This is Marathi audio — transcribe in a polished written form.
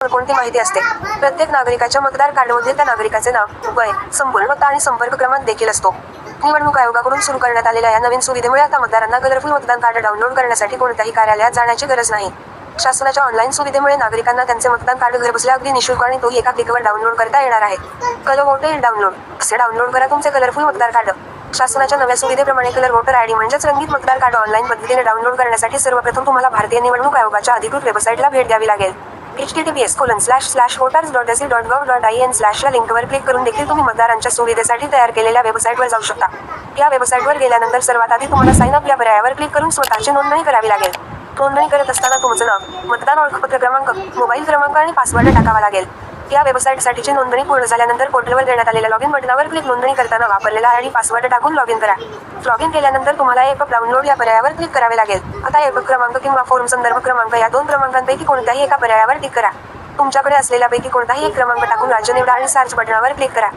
कोणती माहिती असते. प्रत्येक नागरिकाच्या मतदार कार्डमध्ये त्या नागरिकाचे नाव, वय, संपूर्ण पत्ता आणि संपर्क क्रमांक देखील असतो. निवडणूक आयोगाकडून सुरू करण्यात आलेल्या या नवीन सुविधेमुळे आता मतदारांना कलरफुल मतदान कार्ड डाउनलोड करण्यासाठी कोणत्याही कार्यालयात जाण्याची गरज नाही. शासनाच्या ऑनलाईन सुविधेमुळे नागरिकांना त्यांचे मतदान कार्ड घरबसल्या अगदी निःशुल्क आणि तोही एका क्लिकवर डाउनलोड करता येणार आहे. Colour voter download. असे डाउनलोड करा तुमचे कलरफुल मतदार कार्ड. शासनाच्या नव्या सुविधेप्रमाणे कलर वोटर आयडी म्हणजेच रंगीत मतदार कार्ड ऑनलाईन पद्धतीने डाउनलोड करण्यासाठी सर्वप्रथम तुम्हाला भारतीय निवडणूक आयोगाच्या अधिकृत वेबसाईटला भेट द्यावी लागेल. https://voters.ac.gov.in/ या लिंकवर क्लिक करून देखील तुम्ही मतदारांच्या सुविधेसाठी तयार केलेल्या वेबसाईटवर जाऊ शकता. या वेबसाईटवर गेल्यानंतर सर्वात आधी तुम्हाला साइन अप या पर्यायावर क्लिक करून स्वतःची नोंदणी करावी लागेल. नोंदणी करत असताना तुमचं नाव, मतदान ओळखपत्र क्रमांक, मोबाईल क्रमांक आणि पासवर्ड टाकावा लागेल. या वेबसाईटसाठीची नोंदणी पूर्ण झाल्यानंतर पोर्टलवर देण्यात आलेल्या लॉगिन बटनावर क्लिक नोंदणी करताना वापरलेला आयडी पासवर्ड टाकून लॉगिन करा. लॉगिन केल्यानंतर तुम्हाला ॲप डाउनलोड या पर्यायावर क्लिक करावे लागेल. आता ॲप क्रमांक किंवा फॉर्म संदर्भ क्रमांक या दोन क्रमांकांपैकी कोणत्याही एका पर्यायावर क्लिक करा. तुमच्याकडे असलेल्यापैकी कोणताही एक क्रमांक टाकून राज्य निवडा आणि सर्च बटनावर क्लिक करा.